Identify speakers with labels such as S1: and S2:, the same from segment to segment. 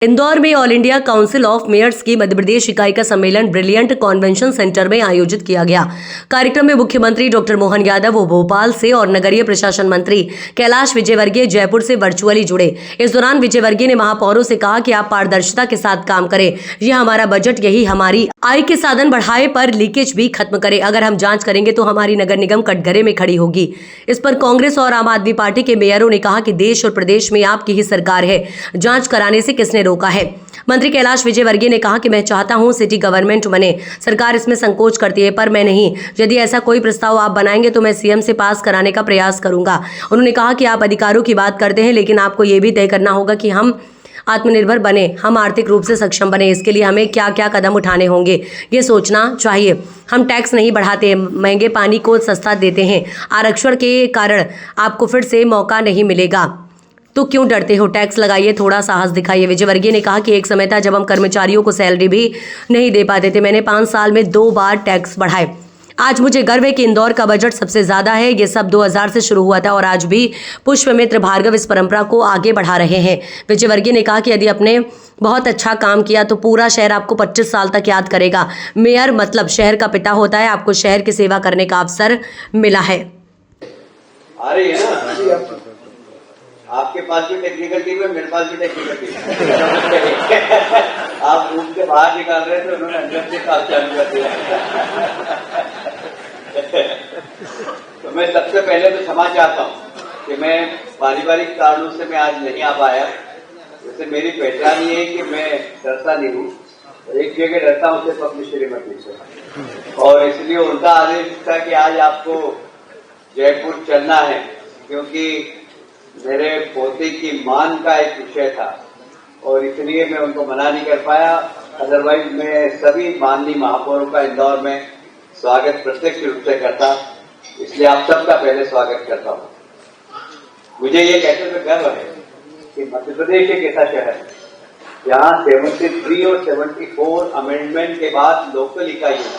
S1: इंदौर में all India council of mayors की मध्य प्रदेश इकाई का सम्मेलन ब्रिलियंट कन्वेंशन सेंटर में आयोजित किया गया। कार्यक्रम में मुख्यमंत्री डॉक्टर मोहन यादव वो भोपाल से और नगरीय प्रशासन मंत्री कैलाश विजयवर्गीय जयपुर से वर्चुअली जुड़े। इस दौरान विजयवर्गीय ने महापौरों से कहा कि आप पारदर्शिता के साथ काम करें, यह हमारा बजट यही हमारी आय के साधन बढ़ाए पर लीकेज भी खत्म करे। अगर हम जांच करेंगे तो हमारी नगर निगम कटघरे में खड़ी होगी। इस पर कांग्रेस और आम आदमी पार्टी के मेयरों ने कहा कि देश और प्रदेश में आपकी ही सरकार है, जांच कराने से किसने रोका है। मंत्री कैलाश विजयवर्गीय ने कहा कि मैं चाहता हूं सिटी गवर्नमेंट बने, सरकार इसमें संकोच करती है पर मैं नहीं। यदि ऐसा कोई प्रस्ताव आप बनाएंगे तो मैं सीएम से पास कराने का प्रयास करूंगा। उन्होंने कहा कि आप अधिकारों की बात करते हैं, लेकिन आपको यह भी तय करना होगा कि हम आत्मनिर्भर बने, हम आर्थिक रूप से सक्षम बने। इसके लिए हमें क्या क्या कदम उठाने होंगे ये सोचना चाहिए। हम टैक्स नहीं बढ़ाते, महंगे पानी को सस्ता देते हैं। आरक्षण के कारण आपको फिर से मौका नहीं मिलेगा तो क्यों डरते हो? टैक्स लगाइए, थोड़ा साहस दिखाइए। विजयवर्गीय ने कहा कि एक समय था जब हम कर्मचारियों को सैलरी भी नहीं दे पाते थे। मैंने 5 साल में 2 बार टैक्स बढ़ाए। आज मुझे गर्व है कि इंदौर का बजट सबसे ज्यादा है। ये सब 2000 से शुरू हुआ था और आज भी पुष्पमित्र भार्गव इस परंपरा को आगे बढ़ा रहे हैं। विजयवर्गीय ने कहा कि यदि आपने बहुत अच्छा काम किया तो पूरा शहर आपको 25 साल तक याद करेगा। मेयर मतलब शहर का पिता होता है। आपको शहर की सेवा करने का अवसर मिला है।
S2: आ रही है ना? आपके पास भी टेक्निकल टीम है, मेरे पास भी टेक्निकल टीम है। आप रूम के बाहर निकाल रहे थे, उन्होंने अंदर से काम चालू कर दिया। तो मैं सबसे पहले तो क्षमा चाहता हूँ कि मैं पारिवारिक कारणों से मैं आज नहीं आ पाया। जैसे मेरी पहचान ये है कि मैं डरता नहीं हूँ, एक जगह डरता हूँ सिर्फ अपनी श्रीमती से, और इसलिए उनका आदेश था कि आज आपको जयपुर चलना है, क्योंकि मेरे पोते की मान का एक विषय था और इसलिए मैं उनको मना नहीं कर पाया। अदरवाइज मैं सभी माननीय महापौरों का इंदौर में स्वागत प्रत्यक्ष रूप से करता, इसलिए आप सबका पहले स्वागत करता हूँ। मुझे ये कहते हुए गर्व है कि मध्य प्रदेश एक ऐसा शहर है जहाँ 73 और 74 अमेंडमेंट के बाद लोकल इकाइयों,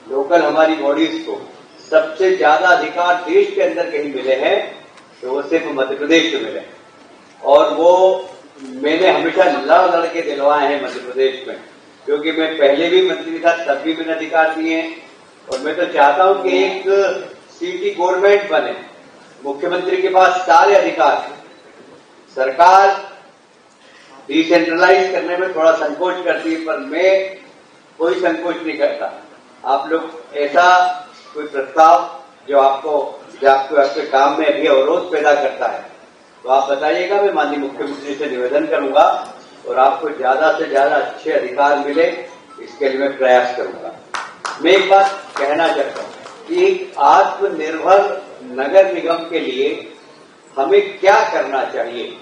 S2: लोकल हमारी बॉडीज को सबसे ज्यादा अधिकार देश के अंदर कहीं मिले हैं तो वो सिर्फ मध्य प्रदेश में मिले, और वो मैंने हमेशा लड़ के दिलवाए हैं मध्य प्रदेश में, क्योंकि मैं पहले भी मंत्री था तब भी मैंने अधिकार दिए हैं। और मैं तो चाहता हूं कि एक सिटी गवर्नमेंट बने, मुख्यमंत्री के पास सारे अधिकार हैं। सरकार डिसेंट्रलाइज करने में थोड़ा संकोच करती है, पर मैं कोई संकोच नहीं करता। आप लोग ऐसा कोई प्रस्ताव जो आपके काम में अभी अवरोध पैदा करता है तो आप बताइएगा, मैं माननीय मुख्यमंत्री से निवेदन करूंगा और आपको ज्यादा से ज्यादा अच्छे अधिकार मिले, इसके लिए मैं प्रयास करूंगा। मैं एक बात कहना चाहता हूं कि आत्मनिर्भर नगर निगम के लिए हमें क्या करना चाहिए,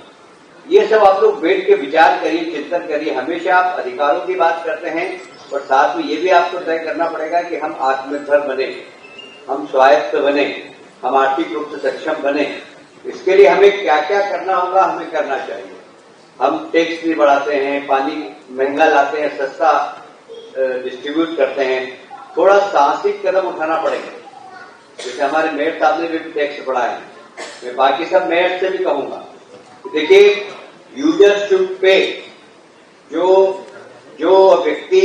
S2: ये सब आप लोग बैठ के विचार करिए, चिंतन करिए। हमेशा आप अधिकारों की बात करते हैं और साथ में ये भी आपको तय करना पड़ेगा कि हम आत्मनिर्भर बने, हम स्वायत्त बने, हम आर्थिक रूप से सक्षम बने। इसके लिए हमें क्या क्या करना होगा, हमें करना चाहिए। हम टैक्स भी बढ़ाते हैं, पानी महंगा लाते हैं, सस्ता डिस्ट्रीब्यूट करते हैं, थोड़ा साहसिक कदम उठाना पड़ेगा। जैसे हमारे मेयर साहब ने भी टैक्स बढ़ाया है, मैं बाकी सब मेयर से भी कहूंगा, देखिए यूजर शुड पे, जो व्यक्ति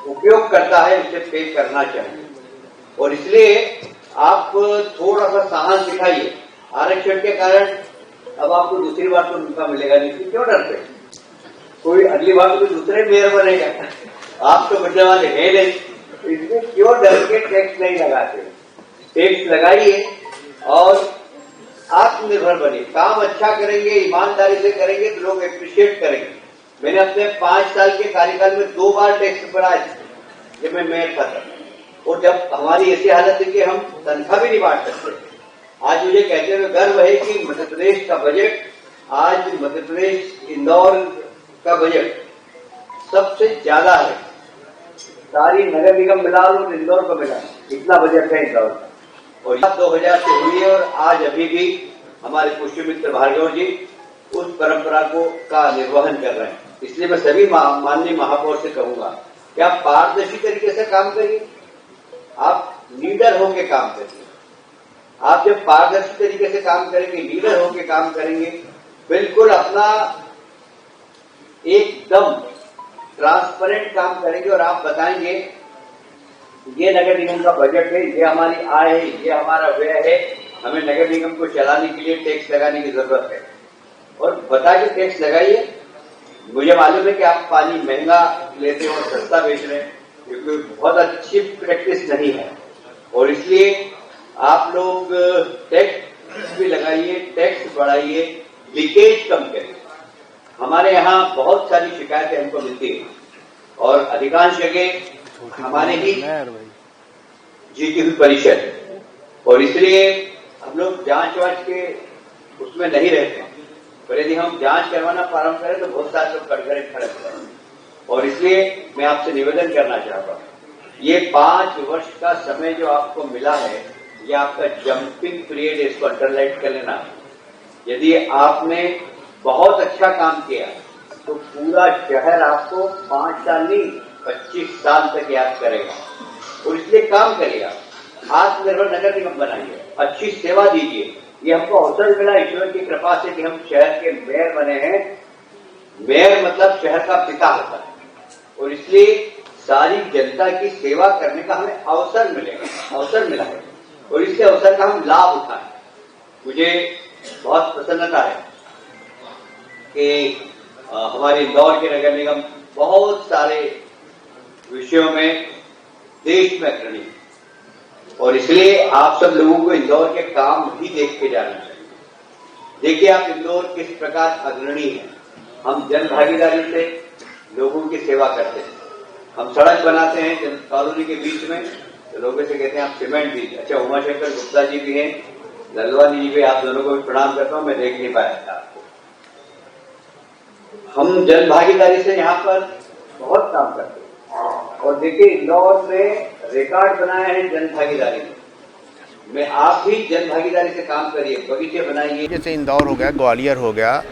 S2: उपयोग करता है उसे पे करना चाहिए, और इसलिए आप थोड़ा सा साहस दिखाइए। आरक्षण के कारण अब आपको दूसरी बार तो मौका मिलेगा नहीं, क्यों डरते? कोई अगली बार तो दूसरे मेयर बनेगा, आप तो बचने वाले हैं नहीं, इसलिए क्यों डर के टैक्स नहीं लगाते? टैक्स लगाइए और आत्मनिर्भर बनिए। काम अच्छा करेंगे, ईमानदारी से करेंगे तो लोग एप्रिशिएट करेंगे। मैंने अपने 5 साल के कार्यकाल में 2 बार टैक्स बढ़ाए जब मैं मेयर था, और जब हमारी ऐसी हालत है कि हम तनख्वाह भी नहीं बांट सकते। आज मुझे कहते हुए गर्व है कि मध्य प्रदेश का बजट, आज मध्य प्रदेश इंदौर का बजट सबसे ज्यादा है। सारी नगर निगम मिला लो, इंदौर को मिला, इतना बजट है इंदौर का। और 2000 से हुई है और आज अभी भी हमारे पुष्पमित्र भार्गव जी उस परंपरा का निर्वहन कर रहे हैं। इसलिए मैं सभी माननीय महापौर से कहूंगा कि आप पारदर्शी तरीके से काम करिए, आप लीडर होके काम करिए। आप जब पारदर्शी तरीके से काम करेंगे, लीडर होके काम करेंगे बिल्कुल अपना एकदम ट्रांसपेरेंट काम करेंगे और आप बताएंगे ये नगर निगम का बजट है, ये हमारी आय है, ये हमारा व्यय है, हमें नगर निगम को चलाने के लिए टैक्स लगाने की जरूरत है। और बता के टैक्स लगाइए। मुझे मालूम है कि आप पानी महंगा लेते हो और सस्ता बेच रहे हैं, क्योंकि बहुत अच्छी प्रैक्टिस नहीं है, और इसलिए आप लोग टैक्स भी लगाइए, टैक्स बढ़ाइए, लीकेज कम करिए। हमारे यहाँ बहुत सारी शिकायतें हमको मिलती है और अधिकांश जगह हमारे ही जीती हुई परिषद है, और इसलिए हम लोग जांच वाच के उसमें नहीं रहते हैं। पर यदि हम जांच करवाना प्रारंभ करें तो बहुत सारे लोग कटघरे खड़े होते हैं, और इसलिए मैं आपसे निवेदन करना चाहता हूँ, ये 5 वर्ष का समय जो आपको मिला है, ये आपका जंपिंग पीरियड, इसको अंडरलाइन कर लेना। यदि आपने बहुत अच्छा काम किया तो पूरा शहर आपको 5 साल नहीं 25 साल तक याद करेगा, और इसलिए काम करिएगा। आत्मनिर्भर नगर निगम बनाइए, अच्छी सेवा दीजिए। ये हमको अवसर मिला ईश्वर की कृपा से कि हम शहर के मेयर बने हैं। मेयर मतलब शहर का पिता होता है, और इसलिए सारी जनता की सेवा करने का हमें अवसर मिला है, और इससे अवसर का हम लाभ उठाएं। मुझे बहुत प्रसन्नता है कि हमारे इंदौर के नगर निगम बहुत सारे विषयों में देश में अग्रणी है, और इसलिए आप सब लोगों को इंदौर के काम भी देख के जाना चाहिए। देखिए आप इंदौर किस प्रकार अग्रणी है। हम जन भागीदारी से लोगों की सेवा करते हैं। हम सड़क बनाते हैं जन कॉलोनी के बीच में, तो लोगों से कहते हैं आप सीमेंट दीजिए। अच्छा, उमाशंकर गुप्ता जी भी हैं, ललवानी जी भी, आप दोनों को भी प्रणाम करता हूं, मैं देख नहीं पाया था आपको। हम जन भागीदारी से यहाँ पर बहुत काम करते हैं, और देखिए इंदौर में रिकॉर्ड बनाया है जन भागीदारी में। आप भी जन भागीदारी से काम करिए, बगीचे बनाइए।
S3: जैसे इंदौर हो गया, ग्वालियर हो गया,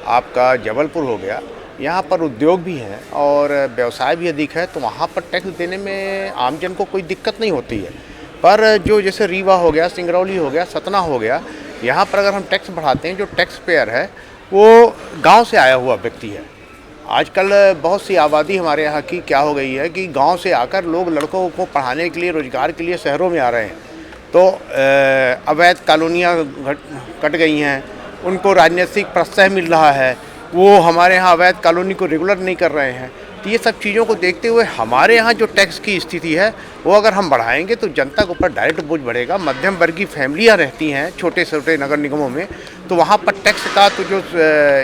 S3: आपका जबलपुर हो गया, यहाँ पर उद्योग भी हैं और व्यवसाय भी अधिक है, तो वहाँ पर टैक्स देने में आमजन को कोई दिक्कत नहीं होती है। पर जो जैसे रीवा हो गया, सिंगरौली हो गया, सतना हो गया, यहाँ पर अगर हम टैक्स बढ़ाते हैं, जो टैक्स पेयर है वो गांव से आया हुआ व्यक्ति है। आजकल बहुत सी आबादी हमारे यहाँ की क्या हो गई है कि गांव से आकर लोग लड़कों को पढ़ाने के लिए, रोजगार के लिए शहरों में आ रहे हैं, तो अवैध कॉलोनियाँ कट गई हैं, उनको राजनीतिक प्रश्रय मिल रहा है, वो हमारे यहाँ अवैध कॉलोनी को रेगुलर नहीं कर रहे हैं। तो ये सब चीज़ों को देखते हुए हमारे यहाँ जो टैक्स की स्थिति है वो अगर हम बढ़ाएंगे तो जनता के ऊपर डायरेक्ट बोझ बढ़ेगा। मध्यम वर्गीय फैमिलियाँ रहती हैं छोटे छोटे नगर निगमों में, तो वहाँ पर टैक्स का तो जो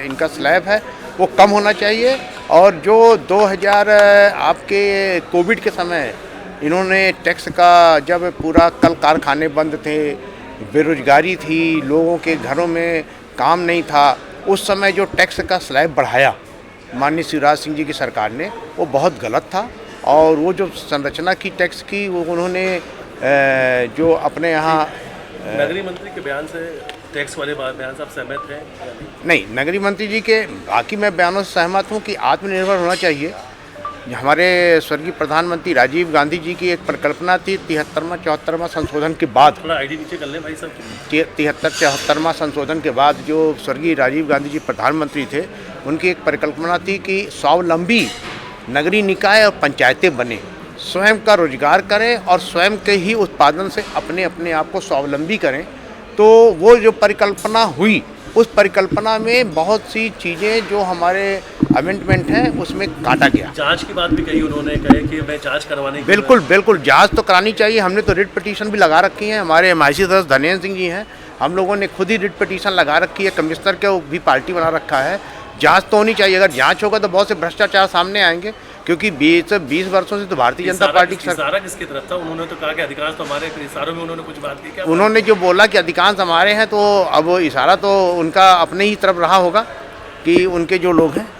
S3: इनका स्लैब है वो कम होना चाहिए। और जो 2000 आपके कोविड के समय इन्होंने टैक्स का, जब पूरा कल कारखाने बंद थे, बेरोजगारी थी, लोगों के घरों में काम नहीं था, उस समय जो टैक्स का स्लैब बढ़ाया माननीय शिवराज सिंह जी की सरकार ने, वो बहुत गलत था। और वो जो संरचना की टैक्स की, वो उन्होंने जो अपने यहाँ
S4: नगरीय मंत्री के बयान से, टैक्स वाले बयान से आप सहमत हैं?
S3: नहीं, नगरीय मंत्री जी के बाकी मैं बयानों से सहमत हूँ कि आत्मनिर्भर होना चाहिए। हमारे स्वर्गीय प्रधानमंत्री राजीव गांधी जी की एक परिकल्पना थी 73वां संशोधन के बाद,
S4: थोड़ा आईडी नीचे कर लें भाई साहब।
S3: 73वां संशोधन के बाद जो स्वर्गीय राजीव गांधी जी प्रधानमंत्री थे, उनकी एक परिकल्पना थी कि स्वावलंबी नगरीय निकाय और पंचायतें बने, स्वयं का रोजगार करें और स्वयं के ही उत्पादन से अपने अपने आप को स्वावलंबी करें। तो वो जो परिकल्पना हुई, उस परिकल्पना में बहुत सी चीज़ें जो हमारे अमेंडमेंट हैं उसमें काटा गया।
S4: जांच की बात भी कही उन्होंने, कहे कि मैं जांच करवाने की।
S3: बिल्कुल जांच तो करानी चाहिए। हमने तो रिट पिटीशन भी लगा रखी है। हमारे MIC सदस्य धनेन्द्र सिंह जी हैं, हम लोगों ने खुद ही रिट पिटीशन लगा रखी है, कमिश्नर के भी पार्टी बना रखा है। जांच तो होनी चाहिए। अगर जांच होगा तो बहुत से भ्रष्टाचार सामने आएंगे, क्योंकि 20 वर्षों से तो भारतीय जनता पार्टी की सरकार।
S4: इशारा किसकी तरफ था? उन्होंने तो कहा कि अधिकांश तो हमारे, इशारों में उन्होंने कुछ बात की क्या?
S3: उन्होंने जो बोला कि अधिकांश हमारे हैं, तो अब इशारा तो उनका अपने ही तरफ रहा होगा कि उनके जो लोग हैं